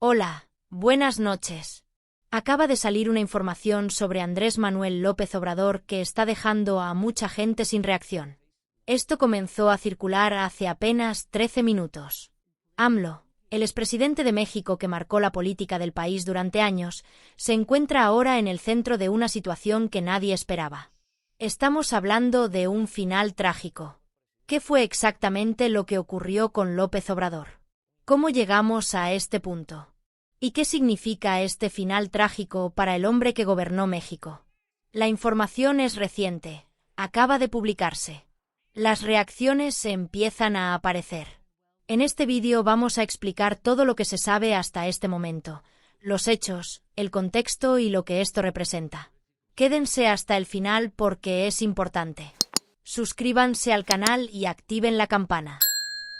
Hola, buenas noches. Acaba de salir una información sobre Andrés Manuel López Obrador que está dejando a mucha gente sin reacción. Esto comenzó a circular hace apenas 13 minutos. AMLO, el expresidente de México que marcó la política del país durante años, se encuentra ahora en el centro de una situación que nadie esperaba. Estamos hablando de un final trágico. ¿Qué fue exactamente lo que ocurrió con López Obrador? ¿Cómo llegamos a este punto? ¿Y qué significa este final trágico para el hombre que gobernó México? La información es reciente, acaba de publicarse. Las reacciones se empiezan a aparecer. En este vídeo vamos a explicar todo lo que se sabe hasta este momento, los hechos, el contexto y lo que esto representa. Quédense hasta el final porque es importante. Suscríbanse al canal y activen la campana.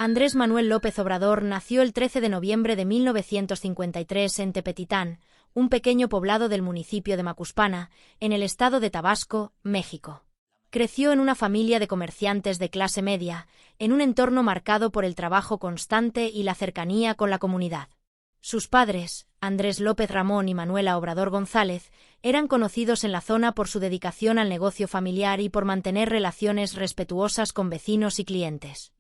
Andrés Manuel López Obrador nació el 13 de noviembre de 1953 en Tepetitán, un pequeño poblado del municipio de Macuspana, en el estado de Tabasco, México. Creció en una familia de comerciantes de clase media, en un entorno marcado por el trabajo constante y la cercanía con la comunidad. Sus padres, Andrés López Ramón y Manuela Obrador González, eran conocidos en la zona por su dedicación al negocio familiar y por mantener relaciones respetuosas con vecinos y clientes.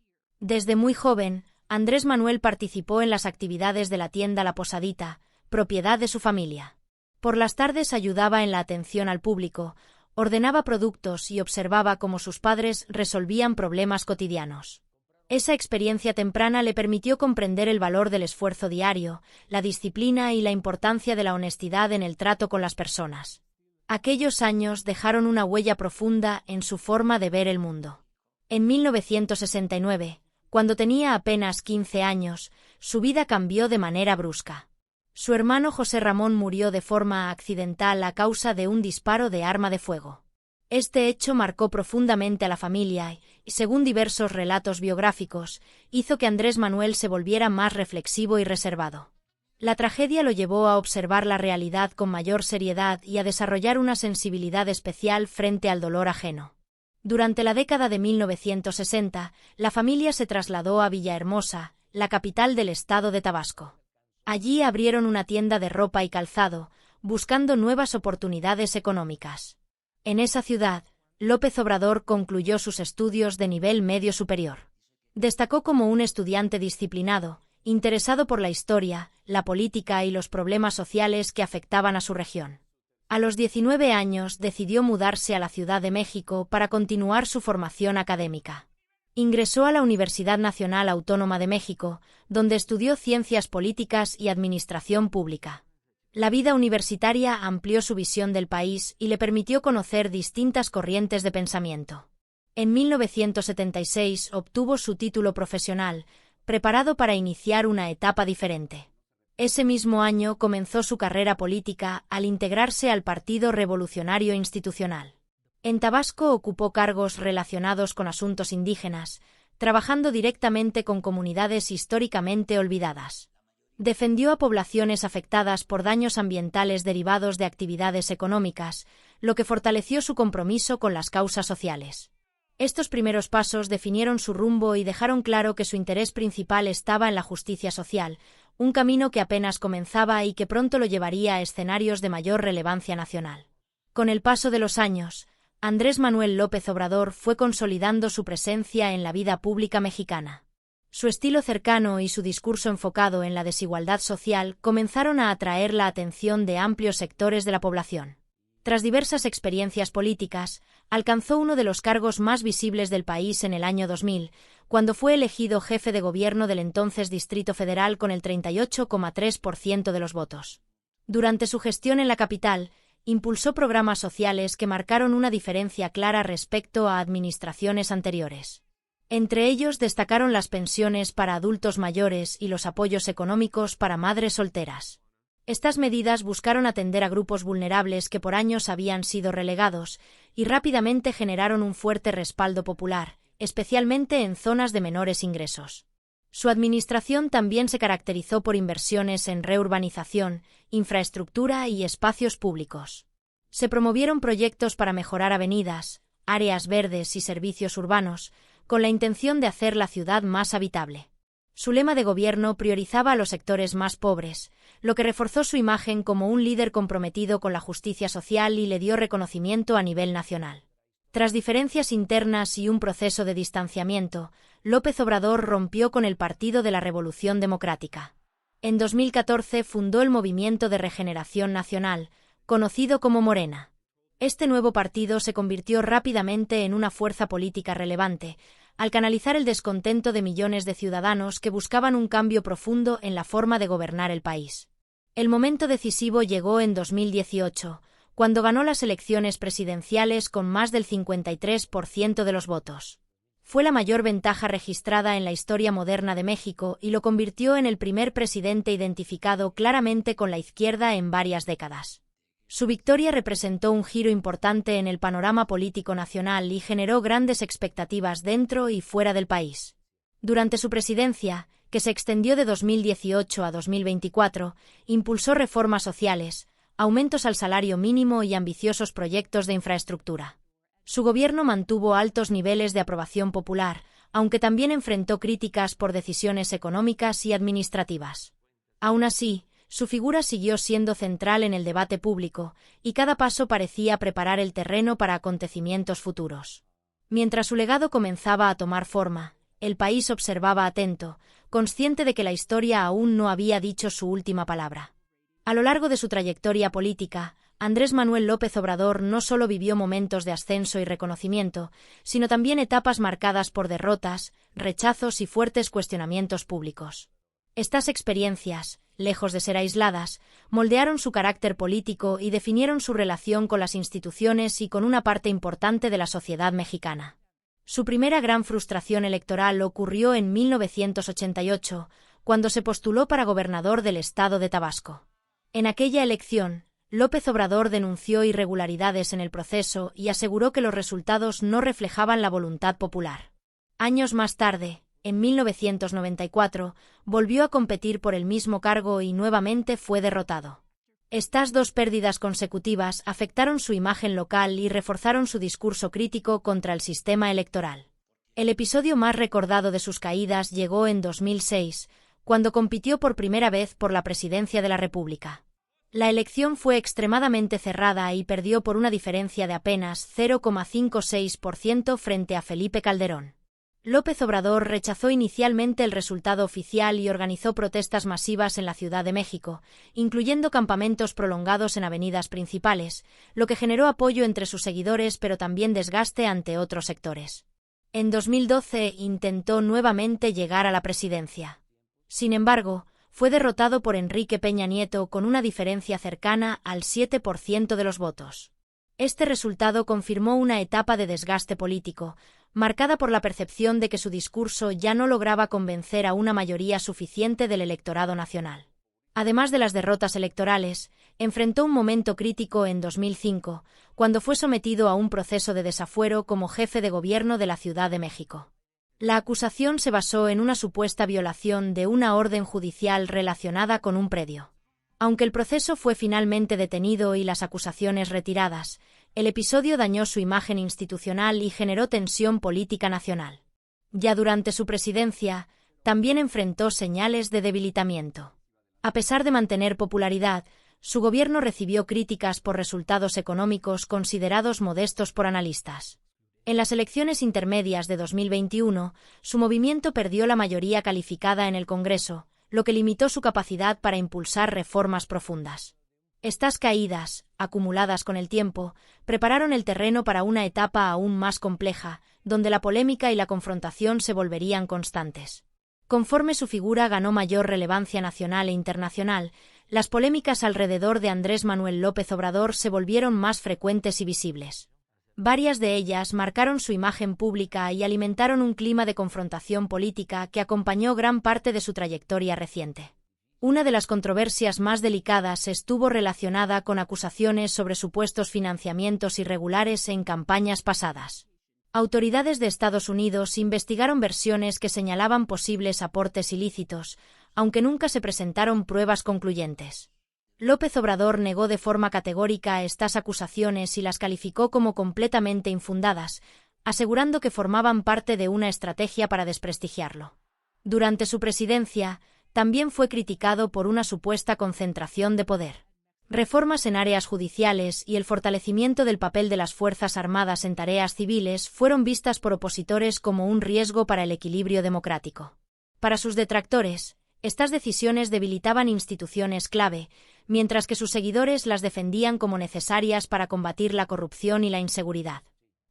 Desde muy joven, Andrés Manuel participó en las actividades de la tienda La Posadita, propiedad de su familia. Por las tardes ayudaba en la atención al público, ordenaba productos y observaba cómo sus padres resolvían problemas cotidianos. Esa experiencia temprana le permitió comprender el valor del esfuerzo diario, la disciplina y la importancia de la honestidad en el trato con las personas. Aquellos años dejaron una huella profunda en su forma de ver el mundo. En 1969, cuando tenía apenas 15 años, su vida cambió de manera brusca. Su hermano José Ramón murió de forma accidental a causa de un disparo de arma de fuego. Este hecho marcó profundamente a la familia y, según diversos relatos biográficos, hizo que Andrés Manuel se volviera más reflexivo y reservado. La tragedia lo llevó a observar la realidad con mayor seriedad y a desarrollar una sensibilidad especial frente al dolor ajeno. Durante la década de 1960, la familia se trasladó a Villahermosa, la capital del estado de Tabasco. Allí abrieron una tienda de ropa y calzado, buscando nuevas oportunidades económicas. En esa ciudad, López Obrador concluyó sus estudios de nivel medio superior. Destacó como un estudiante disciplinado, interesado por la historia, la política y los problemas sociales que afectaban a su región. A los 19 años decidió mudarse a la Ciudad de México para continuar su formación académica. Ingresó a la Universidad Nacional Autónoma de México, donde estudió Ciencias Políticas y Administración Pública. La vida universitaria amplió su visión del país y le permitió conocer distintas corrientes de pensamiento. En 1976 obtuvo su título profesional, preparado para iniciar una etapa diferente. Ese mismo año comenzó su carrera política al integrarse al Partido Revolucionario Institucional. En Tabasco ocupó cargos relacionados con asuntos indígenas, trabajando directamente con comunidades históricamente olvidadas. Defendió a poblaciones afectadas por daños ambientales derivados de actividades económicas, lo que fortaleció su compromiso con las causas sociales. Estos primeros pasos definieron su rumbo y dejaron claro que su interés principal estaba en la justicia social, un camino que apenas comenzaba y que pronto lo llevaría a escenarios de mayor relevancia nacional. Con el paso de los años, Andrés Manuel López Obrador fue consolidando su presencia en la vida pública mexicana. Su estilo cercano y su discurso enfocado en la desigualdad social comenzaron a atraer la atención de amplios sectores de la población. Tras diversas experiencias políticas, alcanzó uno de los cargos más visibles del país en el año 2000, cuando fue elegido jefe de gobierno del entonces Distrito Federal con el 38,3% de los votos. Durante su gestión en la capital, impulsó programas sociales que marcaron una diferencia clara respecto a administraciones anteriores. Entre ellos destacaron las pensiones para adultos mayores y los apoyos económicos para madres solteras. Estas medidas buscaron atender a grupos vulnerables que por años habían sido relegados y rápidamente generaron un fuerte respaldo popular, especialmente en zonas de menores ingresos. Su administración también se caracterizó por inversiones en reurbanización, infraestructura y espacios públicos. Se promovieron proyectos para mejorar avenidas, áreas verdes y servicios urbanos, con la intención de hacer la ciudad más habitable. Su lema de gobierno priorizaba a los sectores más pobres, lo que reforzó su imagen como un líder comprometido con la justicia social y le dio reconocimiento a nivel nacional. Tras diferencias internas y un proceso de distanciamiento, López Obrador rompió con el Partido de la Revolución Democrática. En 2014 fundó el Movimiento de Regeneración Nacional, conocido como Morena. Este nuevo partido se convirtió rápidamente en una fuerza política relevante, al canalizar el descontento de millones de ciudadanos que buscaban un cambio profundo en la forma de gobernar el país. El momento decisivo llegó en 2018, cuando ganó las elecciones presidenciales con más del 53% de los votos. Fue la mayor ventaja registrada en la historia moderna de México y lo convirtió en el primer presidente identificado claramente con la izquierda en varias décadas. Su victoria representó un giro importante en el panorama político nacional y generó grandes expectativas dentro y fuera del país. Durante su presidencia, que se extendió de 2018 a 2024, impulsó reformas sociales, aumentos al salario mínimo y ambiciosos proyectos de infraestructura. Su gobierno mantuvo altos niveles de aprobación popular, aunque también enfrentó críticas por decisiones económicas y administrativas. Aún así, su figura siguió siendo central en el debate público, y cada paso parecía preparar el terreno para acontecimientos futuros. Mientras su legado comenzaba a tomar forma, el país observaba atento, consciente de que la historia aún no había dicho su última palabra. A lo largo de su trayectoria política, Andrés Manuel López Obrador no solo vivió momentos de ascenso y reconocimiento, sino también etapas marcadas por derrotas, rechazos y fuertes cuestionamientos públicos. Estas experiencias, lejos de ser aisladas, moldearon su carácter político y definieron su relación con las instituciones y con una parte importante de la sociedad mexicana. Su primera gran frustración electoral ocurrió en 1988, cuando se postuló para gobernador del estado de Tabasco. En aquella elección, López Obrador denunció irregularidades en el proceso y aseguró que los resultados no reflejaban la voluntad popular. Años más tarde, en 1994, volvió a competir por el mismo cargo y nuevamente fue derrotado. Estas dos pérdidas consecutivas afectaron su imagen local y reforzaron su discurso crítico contra el sistema electoral. El episodio más recordado de sus caídas llegó en 2006, cuando compitió por primera vez por la presidencia de la República. La elección fue extremadamente cerrada y perdió por una diferencia de apenas 0,56% frente a Felipe Calderón. López Obrador rechazó inicialmente el resultado oficial y organizó protestas masivas en la Ciudad de México, incluyendo campamentos prolongados en avenidas principales, lo que generó apoyo entre sus seguidores pero también desgaste ante otros sectores. En 2012 intentó nuevamente llegar a la presidencia. Sin embargo, fue derrotado por Enrique Peña Nieto con una diferencia cercana al 7% de los votos. Este resultado confirmó una etapa de desgaste político, marcada por la percepción de que su discurso ya no lograba convencer a una mayoría suficiente del electorado nacional. Además de las derrotas electorales, enfrentó un momento crítico en 2005, cuando fue sometido a un proceso de desafuero como jefe de gobierno de la Ciudad de México. La acusación se basó en una supuesta violación de una orden judicial relacionada con un predio. Aunque el proceso fue finalmente detenido y las acusaciones retiradas, el episodio dañó su imagen institucional y generó tensión política nacional. Ya durante su presidencia, también enfrentó señales de debilitamiento. A pesar de mantener popularidad, su gobierno recibió críticas por resultados económicos considerados modestos por analistas. En las elecciones intermedias de 2021, su movimiento perdió la mayoría calificada en el Congreso, lo que limitó su capacidad para impulsar reformas profundas. Estas caídas, acumuladas con el tiempo, prepararon el terreno para una etapa aún más compleja, donde la polémica y la confrontación se volverían constantes. Conforme su figura ganó mayor relevancia nacional e internacional, las polémicas alrededor de Andrés Manuel López Obrador se volvieron más frecuentes y visibles. Varias de ellas marcaron su imagen pública y alimentaron un clima de confrontación política que acompañó gran parte de su trayectoria reciente. Una de las controversias más delicadas estuvo relacionada con acusaciones sobre supuestos financiamientos irregulares en campañas pasadas. Autoridades de Estados Unidos investigaron versiones que señalaban posibles aportes ilícitos, aunque nunca se presentaron pruebas concluyentes. López Obrador negó de forma categórica estas acusaciones y las calificó como completamente infundadas, asegurando que formaban parte de una estrategia para desprestigiarlo. Durante su presidencia, también fue criticado por una supuesta concentración de poder. Reformas en áreas judiciales y el fortalecimiento del papel de las Fuerzas Armadas en tareas civiles fueron vistas por opositores como un riesgo para el equilibrio democrático. Para sus detractores, estas decisiones debilitaban instituciones clave, mientras que sus seguidores las defendían como necesarias para combatir la corrupción y la inseguridad.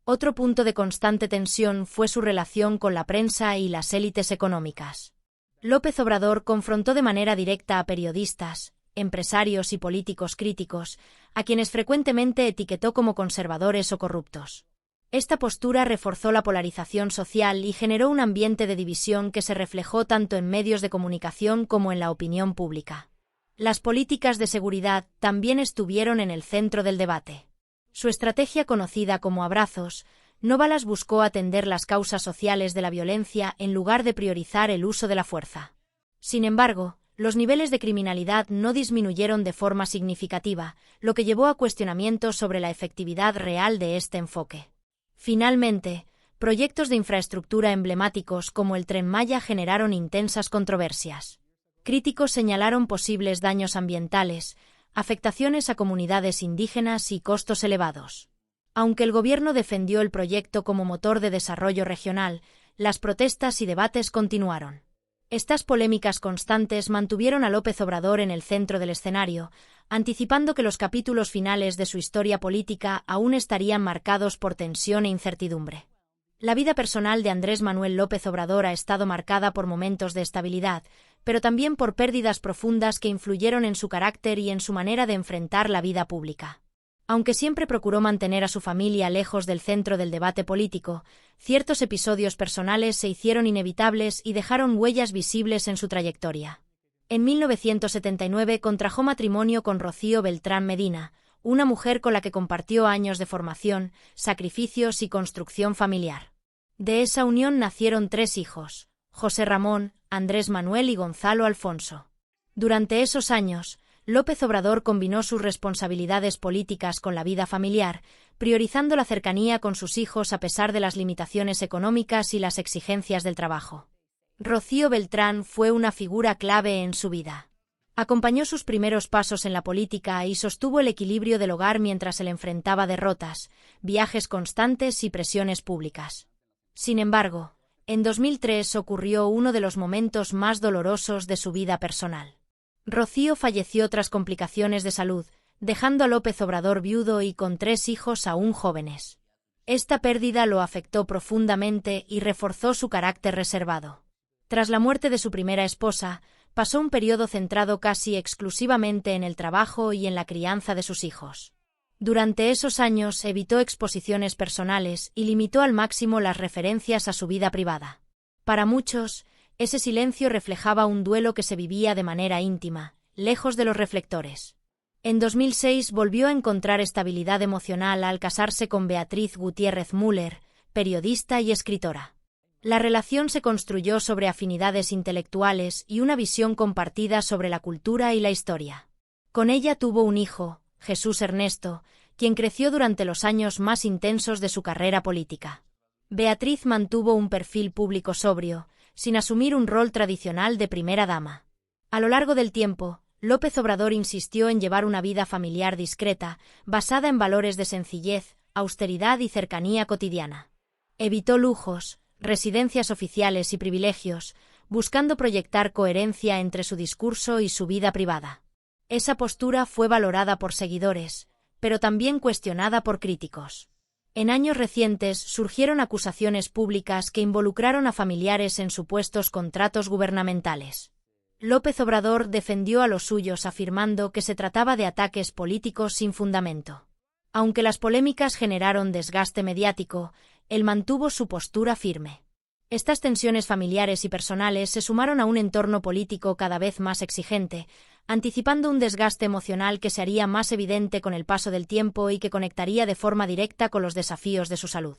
Otro punto de constante tensión fue su relación con la prensa y las élites económicas. López Obrador confrontó de manera directa a periodistas, empresarios y políticos críticos, a quienes frecuentemente etiquetó como conservadores o corruptos. Esta postura reforzó la polarización social y generó un ambiente de división que se reflejó tanto en medios de comunicación como en la opinión pública. Las políticas de seguridad también estuvieron en el centro del debate. Su estrategia conocida como abrazos, no balas buscó atender las causas sociales de la violencia en lugar de priorizar el uso de la fuerza. Sin embargo, los niveles de criminalidad no disminuyeron de forma significativa, lo que llevó a cuestionamientos sobre la efectividad real de este enfoque. Finalmente, proyectos de infraestructura emblemáticos como el Tren Maya generaron intensas controversias. Críticos señalaron posibles daños ambientales, afectaciones a comunidades indígenas y costos elevados. Aunque el gobierno defendió el proyecto como motor de desarrollo regional, las protestas y debates continuaron. Estas polémicas constantes mantuvieron a López Obrador en el centro del escenario, anticipando que los capítulos finales de su historia política aún estarían marcados por tensión e incertidumbre. La vida personal de Andrés Manuel López Obrador ha estado marcada por momentos de estabilidad, pero también por pérdidas profundas que influyeron en su carácter y en su manera de enfrentar la vida pública. Aunque siempre procuró mantener a su familia lejos del centro del debate político, ciertos episodios personales se hicieron inevitables y dejaron huellas visibles en su trayectoria. En 1979 contrajo matrimonio con Rocío Beltrán Medina, una mujer con la que compartió años de formación, sacrificios y construcción familiar. De esa unión nacieron 3 hijos: José Ramón, Andrés Manuel y Gonzalo Alfonso. Durante esos años, López Obrador combinó sus responsabilidades políticas con la vida familiar, priorizando la cercanía con sus hijos a pesar de las limitaciones económicas y las exigencias del trabajo. Rocío Beltrán fue una figura clave en su vida. Acompañó sus primeros pasos en la política y sostuvo el equilibrio del hogar mientras él enfrentaba derrotas, viajes constantes y presiones públicas. Sin embargo, en 2003 ocurrió uno de los momentos más dolorosos de su vida personal. Rocío falleció tras complicaciones de salud, dejando a López Obrador viudo y con 3 hijos aún jóvenes. Esta pérdida lo afectó profundamente y reforzó su carácter reservado. Tras la muerte de su primera esposa, pasó un periodo centrado casi exclusivamente en el trabajo y en la crianza de sus hijos. Durante esos años evitó exposiciones personales y limitó al máximo las referencias a su vida privada. Para muchos, ese silencio reflejaba un duelo que se vivía de manera íntima, lejos de los reflectores. En 2006 volvió a encontrar estabilidad emocional al casarse con Beatriz Gutiérrez Müller, periodista y escritora. La relación se construyó sobre afinidades intelectuales y una visión compartida sobre la cultura y la historia. Con ella tuvo un hijo, Jesús Ernesto, quien creció durante los años más intensos de su carrera política. Beatriz mantuvo un perfil público sobrio, sin asumir un rol tradicional de primera dama. A lo largo del tiempo, López Obrador insistió en llevar una vida familiar discreta, basada en valores de sencillez, austeridad y cercanía cotidiana. Evitó lujos, residencias oficiales y privilegios, buscando proyectar coherencia entre su discurso y su vida privada. Esa postura fue valorada por seguidores, pero también cuestionada por críticos. En años recientes surgieron acusaciones públicas que involucraron a familiares en supuestos contratos gubernamentales. López Obrador defendió a los suyos afirmando que se trataba de ataques políticos sin fundamento. Aunque las polémicas generaron desgaste mediático, él mantuvo su postura firme. Estas tensiones familiares y personales se sumaron a un entorno político cada vez más exigente, anticipando un desgaste emocional que se haría más evidente con el paso del tiempo y que conectaría de forma directa con los desafíos de su salud.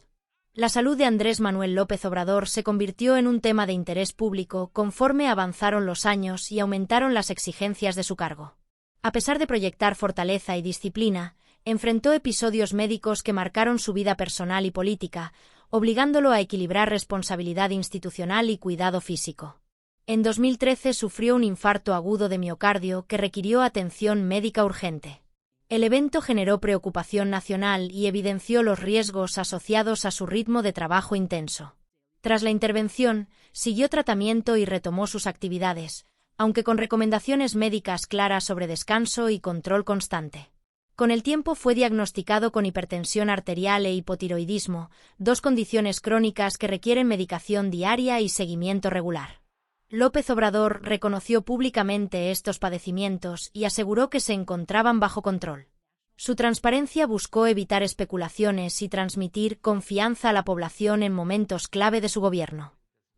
La salud de Andrés Manuel López Obrador se convirtió en un tema de interés público conforme avanzaron los años y aumentaron las exigencias de su cargo. A pesar de proyectar fortaleza y disciplina, enfrentó episodios médicos que marcaron su vida personal y política, obligándolo a equilibrar responsabilidad institucional y cuidado físico. En 2013 sufrió un infarto agudo de miocardio que requirió atención médica urgente. El evento generó preocupación nacional y evidenció los riesgos asociados a su ritmo de trabajo intenso. Tras la intervención, siguió tratamiento y retomó sus actividades, aunque con recomendaciones médicas claras sobre descanso y control constante. Con el tiempo fue diagnosticado con hipertensión arterial e hipotiroidismo, dos condiciones crónicas que requieren medicación diaria y seguimiento regular. López Obrador reconoció públicamente estos padecimientos y aseguró que se encontraban bajo control. Su transparencia buscó evitar especulaciones y transmitir confianza a la población en momentos clave de su gobierno.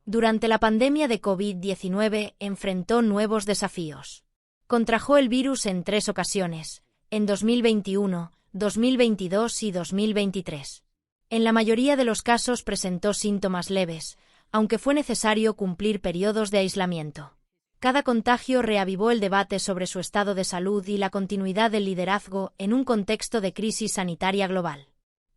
Durante la pandemia de COVID-19 enfrentó nuevos desafíos. Contrajo el virus en 3 ocasiones, en 2021, 2022 y 2023. En la mayoría de los casos presentó síntomas leves, aunque fue necesario cumplir periodos de aislamiento. Cada contagio reavivó el debate sobre su estado de salud y la continuidad del liderazgo en un contexto de crisis sanitaria global.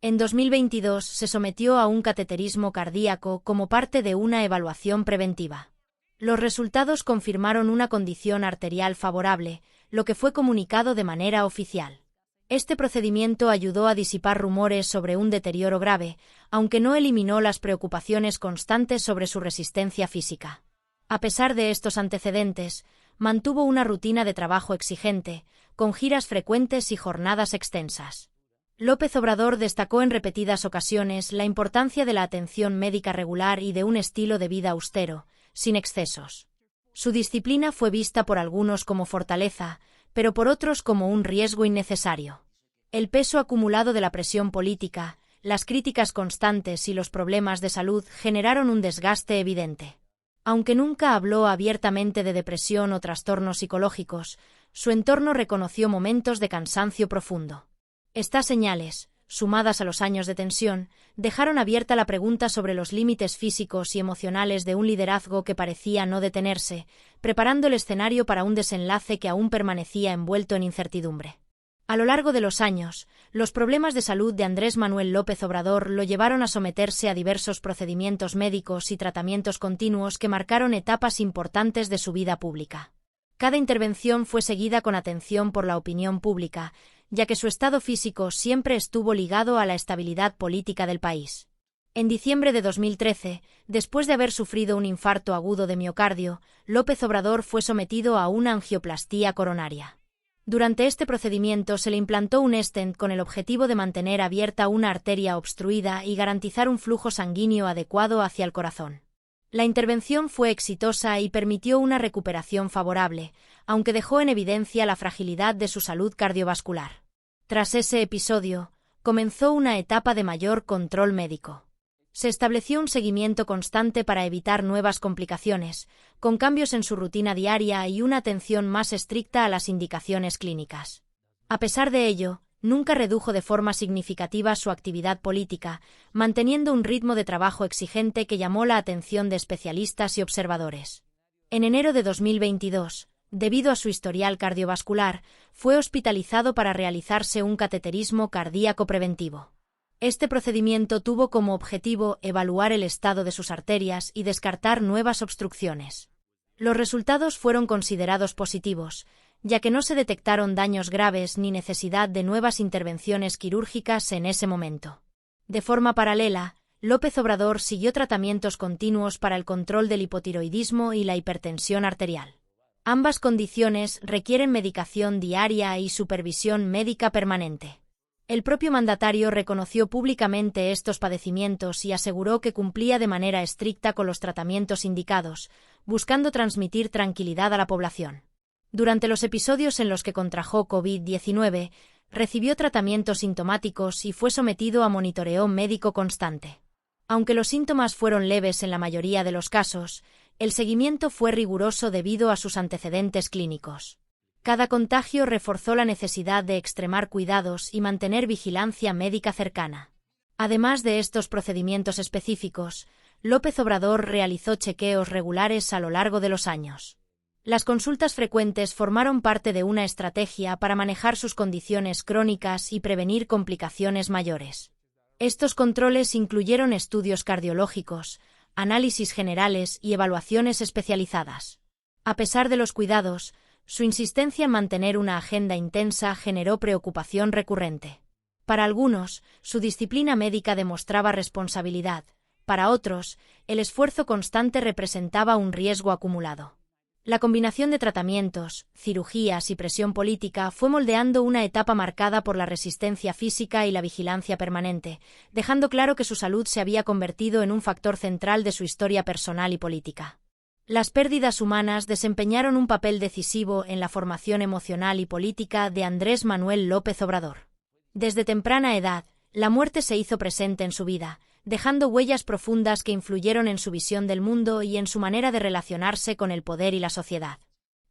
En 2022 se sometió a un cateterismo cardíaco como parte de una evaluación preventiva. Los resultados confirmaron una condición arterial favorable, lo que fue comunicado de manera oficial. Este procedimiento ayudó a disipar rumores sobre un deterioro grave, aunque no eliminó las preocupaciones constantes sobre su resistencia física. A pesar de estos antecedentes, mantuvo una rutina de trabajo exigente, con giras frecuentes y jornadas extensas. López Obrador destacó en repetidas ocasiones la importancia de la atención médica regular y de un estilo de vida austero, sin excesos. Su disciplina fue vista por algunos como fortaleza, pero por otros como un riesgo innecesario. El peso acumulado de la presión política, las críticas constantes y los problemas de salud generaron un desgaste evidente. Aunque nunca habló abiertamente de depresión o trastornos psicológicos, su entorno reconoció momentos de cansancio profundo. Estas señales, sumadas a los años de tensión, dejaron abierta la pregunta sobre los límites físicos y emocionales de un liderazgo que parecía no detenerse, preparando el escenario para un desenlace que aún permanecía envuelto en incertidumbre. A lo largo de los años, los problemas de salud de Andrés Manuel López Obrador lo llevaron a someterse a diversos procedimientos médicos y tratamientos continuos que marcaron etapas importantes de su vida pública. Cada intervención fue seguida con atención por la opinión pública, ya que su estado físico siempre estuvo ligado a la estabilidad política del país. En diciembre de 2013, después de haber sufrido un infarto agudo de miocardio, López Obrador fue sometido a una angioplastía coronaria. Durante este procedimiento se le implantó un stent con el objetivo de mantener abierta una arteria obstruida y garantizar un flujo sanguíneo adecuado hacia el corazón. La intervención fue exitosa y permitió una recuperación favorable, aunque dejó en evidencia la fragilidad de su salud cardiovascular. Tras ese episodio, comenzó una etapa de mayor control médico. Se estableció un seguimiento constante para evitar nuevas complicaciones, con cambios en su rutina diaria y una atención más estricta a las indicaciones clínicas. A pesar de ello, nunca redujo de forma significativa su actividad política, manteniendo un ritmo de trabajo exigente que llamó la atención de especialistas y observadores. En enero de 2022, debido a su historial cardiovascular, fue hospitalizado para realizarse un cateterismo cardíaco preventivo. Este procedimiento tuvo como objetivo evaluar el estado de sus arterias y descartar nuevas obstrucciones. Los resultados fueron considerados positivos, ya que no se detectaron daños graves ni necesidad de nuevas intervenciones quirúrgicas en ese momento. De forma paralela, López Obrador siguió tratamientos continuos para el control del hipotiroidismo y la hipertensión arterial. Ambas condiciones requieren medicación diaria y supervisión médica permanente. El propio mandatario reconoció públicamente estos padecimientos y aseguró que cumplía de manera estricta con los tratamientos indicados, buscando transmitir tranquilidad a la población. Durante los episodios en los que contrajo COVID-19, recibió tratamientos sintomáticos y fue sometido a monitoreo médico constante. Aunque los síntomas fueron leves en la mayoría de los casos, el seguimiento fue riguroso debido a sus antecedentes clínicos. Cada contagio reforzó la necesidad de extremar cuidados y mantener vigilancia médica cercana. Además de estos procedimientos específicos, López Obrador realizó chequeos regulares a lo largo de los años. Las consultas frecuentes formaron parte de una estrategia para manejar sus condiciones crónicas y prevenir complicaciones mayores. Estos controles incluyeron estudios cardiológicos, análisis generales y evaluaciones especializadas. A pesar de los cuidados, su insistencia en mantener una agenda intensa generó preocupación recurrente. Para algunos, su disciplina médica demostraba responsabilidad; para otros, el esfuerzo constante representaba un riesgo acumulado. La combinación de tratamientos, cirugías y presión política fue moldeando una etapa marcada por la resistencia física y la vigilancia permanente, dejando claro que su salud se había convertido en un factor central de su historia personal y política. Las pérdidas humanas desempeñaron un papel decisivo en la formación emocional y política de Andrés Manuel López Obrador. Desde temprana edad, la muerte se hizo presente en su vida, dejando huellas profundas que influyeron en su visión del mundo y en su manera de relacionarse con el poder y la sociedad.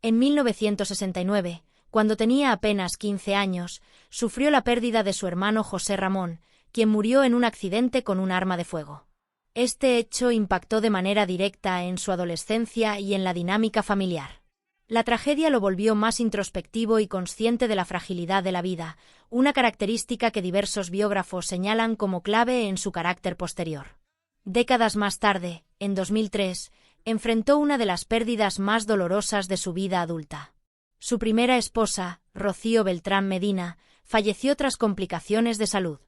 En 1969, cuando tenía apenas 15 años, sufrió la pérdida de su hermano José Ramón, quien murió en un accidente con un arma de fuego. Este hecho impactó de manera directa en su adolescencia y en la dinámica familiar. La tragedia lo volvió más introspectivo y consciente de la fragilidad de la vida, una característica que diversos biógrafos señalan como clave en su carácter posterior. Décadas más tarde, en 2003, enfrentó una de las pérdidas más dolorosas de su vida adulta. Su primera esposa, Rocío Beltrán Medina, falleció tras complicaciones de salud.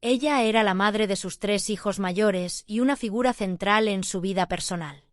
Ella era la madre de sus 3 hijos mayores y una figura central en su vida personal.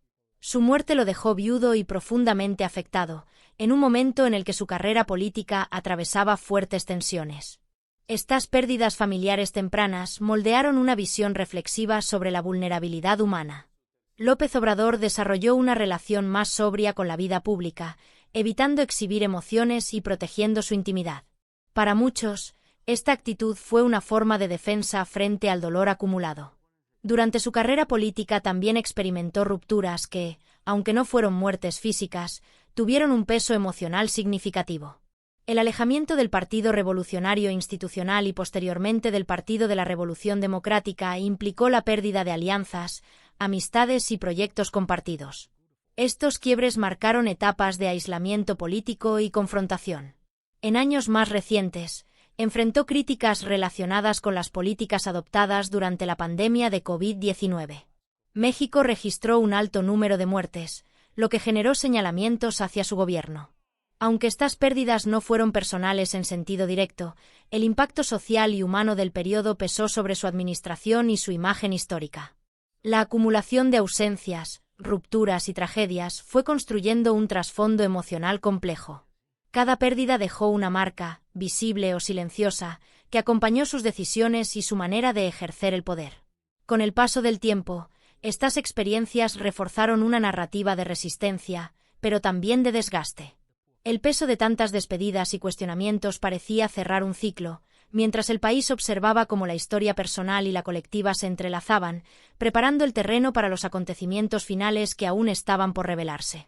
Su muerte lo dejó viudo y profundamente afectado, en un momento en el que su carrera política atravesaba fuertes tensiones. Estas pérdidas familiares tempranas moldearon una visión reflexiva sobre la vulnerabilidad humana. López Obrador desarrolló una relación más sobria con la vida pública, evitando exhibir emociones y protegiendo su intimidad. Para muchos, esta actitud fue una forma de defensa frente al dolor acumulado. Durante su carrera política también experimentó rupturas que, aunque no fueron muertes físicas, tuvieron un peso emocional significativo. El alejamiento del Partido Revolucionario Institucional y posteriormente del Partido de la Revolución Democrática implicó la pérdida de alianzas, amistades y proyectos compartidos. Estos quiebres marcaron etapas de aislamiento político y confrontación. En años más recientes, enfrentó críticas relacionadas con las políticas adoptadas durante la pandemia de COVID-19. México registró un alto número de muertes, lo que generó señalamientos hacia su gobierno. Aunque estas pérdidas no fueron personales en sentido directo, el impacto social y humano del periodo pesó sobre su administración y su imagen histórica. La acumulación de ausencias, rupturas y tragedias fue construyendo un trasfondo emocional complejo. Cada pérdida dejó una marca, visible o silenciosa, que acompañó sus decisiones y su manera de ejercer el poder. Con el paso del tiempo, estas experiencias reforzaron una narrativa de resistencia, pero también de desgaste. El peso de tantas despedidas y cuestionamientos parecía cerrar un ciclo, mientras el país observaba cómo la historia personal y la colectiva se entrelazaban, preparando el terreno para los acontecimientos finales que aún estaban por revelarse.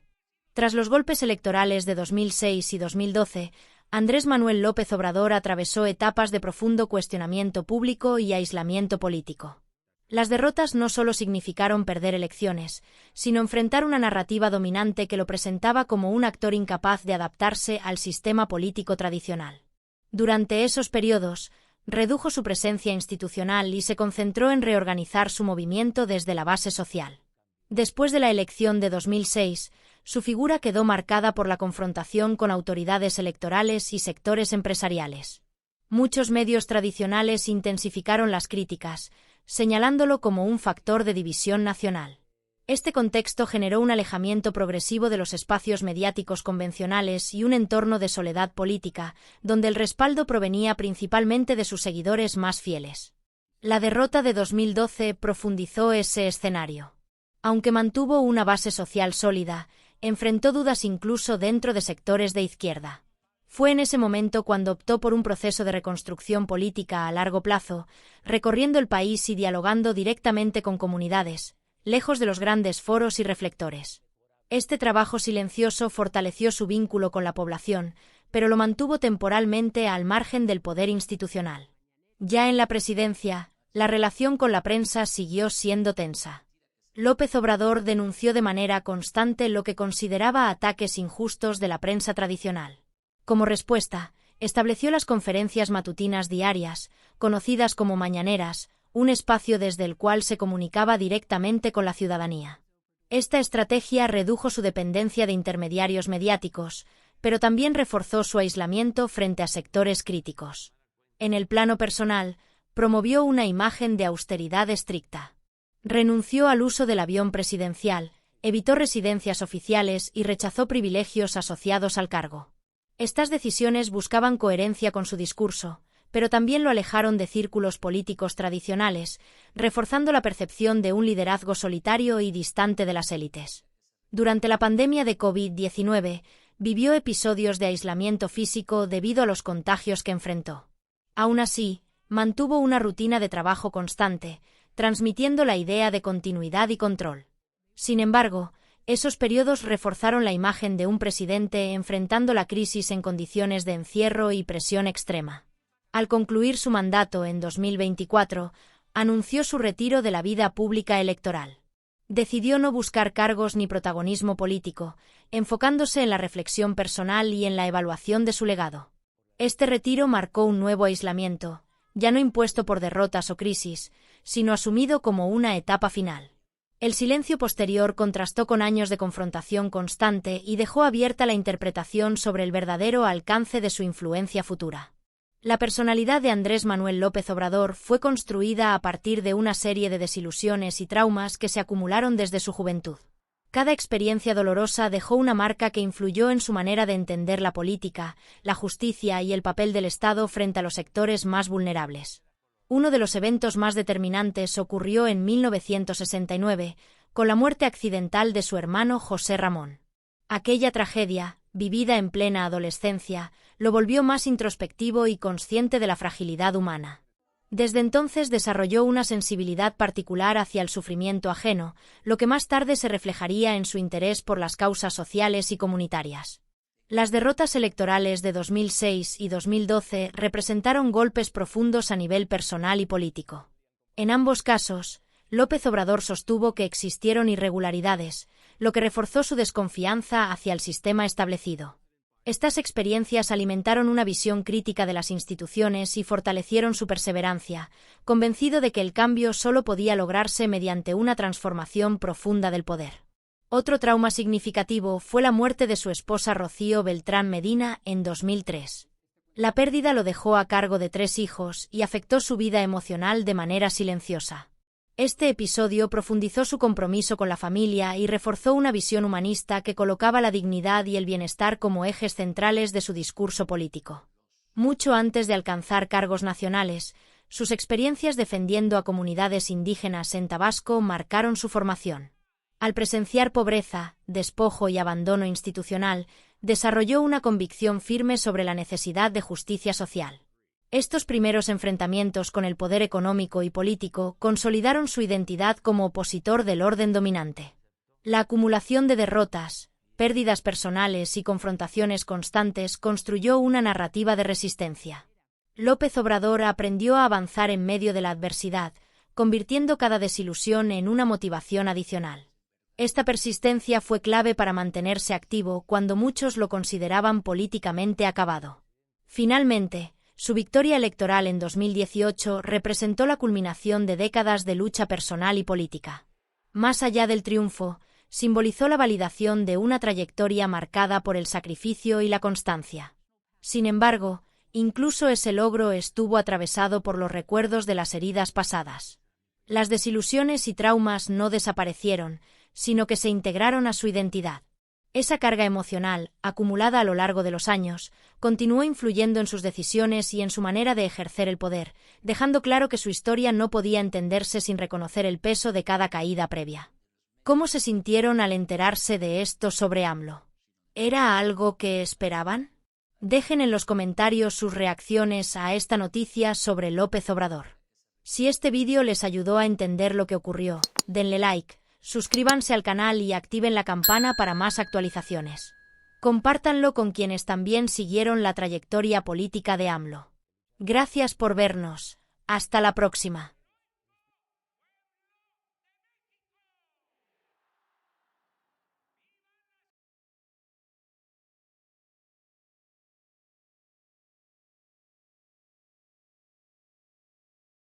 Tras los golpes electorales de 2006 y 2012, Andrés Manuel López Obrador atravesó etapas de profundo cuestionamiento público y aislamiento político. Las derrotas no solo significaron perder elecciones, sino enfrentar una narrativa dominante que lo presentaba como un actor incapaz de adaptarse al sistema político tradicional. Durante esos periodos, redujo su presencia institucional y se concentró en reorganizar su movimiento desde la base social. Después de la elección de 2006, su figura quedó marcada por la confrontación con autoridades electorales y sectores empresariales. Muchos medios tradicionales intensificaron las críticas, señalándolo como un factor de división nacional. Este contexto generó un alejamiento progresivo de los espacios mediáticos convencionales y un entorno de soledad política, donde el respaldo provenía principalmente de sus seguidores más fieles. La derrota de 2012 profundizó ese escenario. Aunque mantuvo una base social sólida, enfrentó dudas incluso dentro de sectores de izquierda. Fue en ese momento cuando optó por un proceso de reconstrucción política a largo plazo, recorriendo el país y dialogando directamente con comunidades, lejos de los grandes foros y reflectores. Este trabajo silencioso fortaleció su vínculo con la población, pero lo mantuvo temporalmente al margen del poder institucional. Ya en la presidencia, la relación con la prensa siguió siendo tensa. López Obrador denunció de manera constante lo que consideraba ataques injustos de la prensa tradicional. Como respuesta, estableció las conferencias matutinas diarias, conocidas como mañaneras, un espacio desde el cual se comunicaba directamente con la ciudadanía. Esta estrategia redujo su dependencia de intermediarios mediáticos, pero también reforzó su aislamiento frente a sectores críticos. En el plano personal, promovió una imagen de austeridad estricta. Renunció al uso del avión presidencial, evitó residencias oficiales y rechazó privilegios asociados al cargo. Estas decisiones buscaban coherencia con su discurso, pero también lo alejaron de círculos políticos tradicionales, reforzando la percepción de un liderazgo solitario y distante de las élites. Durante la pandemia de COVID-19, vivió episodios de aislamiento físico debido a los contagios que enfrentó. Aún así, mantuvo una rutina de trabajo constante, transmitiendo la idea de continuidad y control. Sin embargo, esos periodos reforzaron la imagen de un presidente enfrentando la crisis en condiciones de encierro y presión extrema. Al concluir su mandato en 2024, anunció su retiro de la vida pública electoral. Decidió no buscar cargos ni protagonismo político, enfocándose en la reflexión personal y en la evaluación de su legado. Este retiro marcó un nuevo aislamiento, ya no impuesto por derrotas o crisis, sino asumido como una etapa final. El silencio posterior contrastó con años de confrontación constante y dejó abierta la interpretación sobre el verdadero alcance de su influencia futura. La personalidad de Andrés Manuel López Obrador fue construida a partir de una serie de desilusiones y traumas que se acumularon desde su juventud. Cada experiencia dolorosa dejó una marca que influyó en su manera de entender la política, la justicia y el papel del Estado frente a los sectores más vulnerables. Uno de los eventos más determinantes ocurrió en 1969, con la muerte accidental de su hermano José Ramón. Aquella tragedia, vivida en plena adolescencia, lo volvió más introspectivo y consciente de la fragilidad humana. Desde entonces desarrolló una sensibilidad particular hacia el sufrimiento ajeno, lo que más tarde se reflejaría en su interés por las causas sociales y comunitarias. Las derrotas electorales de 2006 y 2012 representaron golpes profundos a nivel personal y político. En ambos casos, López Obrador sostuvo que existieron irregularidades, lo que reforzó su desconfianza hacia el sistema establecido. Estas experiencias alimentaron una visión crítica de las instituciones y fortalecieron su perseverancia, convencido de que el cambio solo podía lograrse mediante una transformación profunda del poder. Otro trauma significativo fue la muerte de su esposa Rocío Beltrán Medina en 2003. La pérdida lo dejó a cargo de 3 hijos y afectó su vida emocional de manera silenciosa. Este episodio profundizó su compromiso con la familia y reforzó una visión humanista que colocaba la dignidad y el bienestar como ejes centrales de su discurso político. Mucho antes de alcanzar cargos nacionales, sus experiencias defendiendo a comunidades indígenas en Tabasco marcaron su formación. Al presenciar pobreza, despojo y abandono institucional, desarrolló una convicción firme sobre la necesidad de justicia social. Estos primeros enfrentamientos con el poder económico y político consolidaron su identidad como opositor del orden dominante. La acumulación de derrotas, pérdidas personales y confrontaciones constantes construyó una narrativa de resistencia. López Obrador aprendió a avanzar en medio de la adversidad, convirtiendo cada desilusión en una motivación adicional. Esta persistencia fue clave para mantenerse activo cuando muchos lo consideraban políticamente acabado. Finalmente, su victoria electoral en 2018 representó la culminación de décadas de lucha personal y política. Más allá del triunfo, simbolizó la validación de una trayectoria marcada por el sacrificio y la constancia. Sin embargo, incluso ese logro estuvo atravesado por los recuerdos de las heridas pasadas. Las desilusiones y traumas no desaparecieron, sino que se integraron a su identidad. Esa carga emocional, acumulada a lo largo de los años, continuó influyendo en sus decisiones y en su manera de ejercer el poder, dejando claro que su historia no podía entenderse sin reconocer el peso de cada caída previa. ¿Cómo se sintieron al enterarse de esto sobre AMLO? ¿Era algo que esperaban? Dejen en los comentarios sus reacciones a esta noticia sobre López Obrador. Si este vídeo les ayudó a entender lo que ocurrió, denle like, suscríbanse al canal y activen la campana para más actualizaciones. Compártanlo con quienes también siguieron la trayectoria política de AMLO. Gracias por vernos. Hasta la próxima.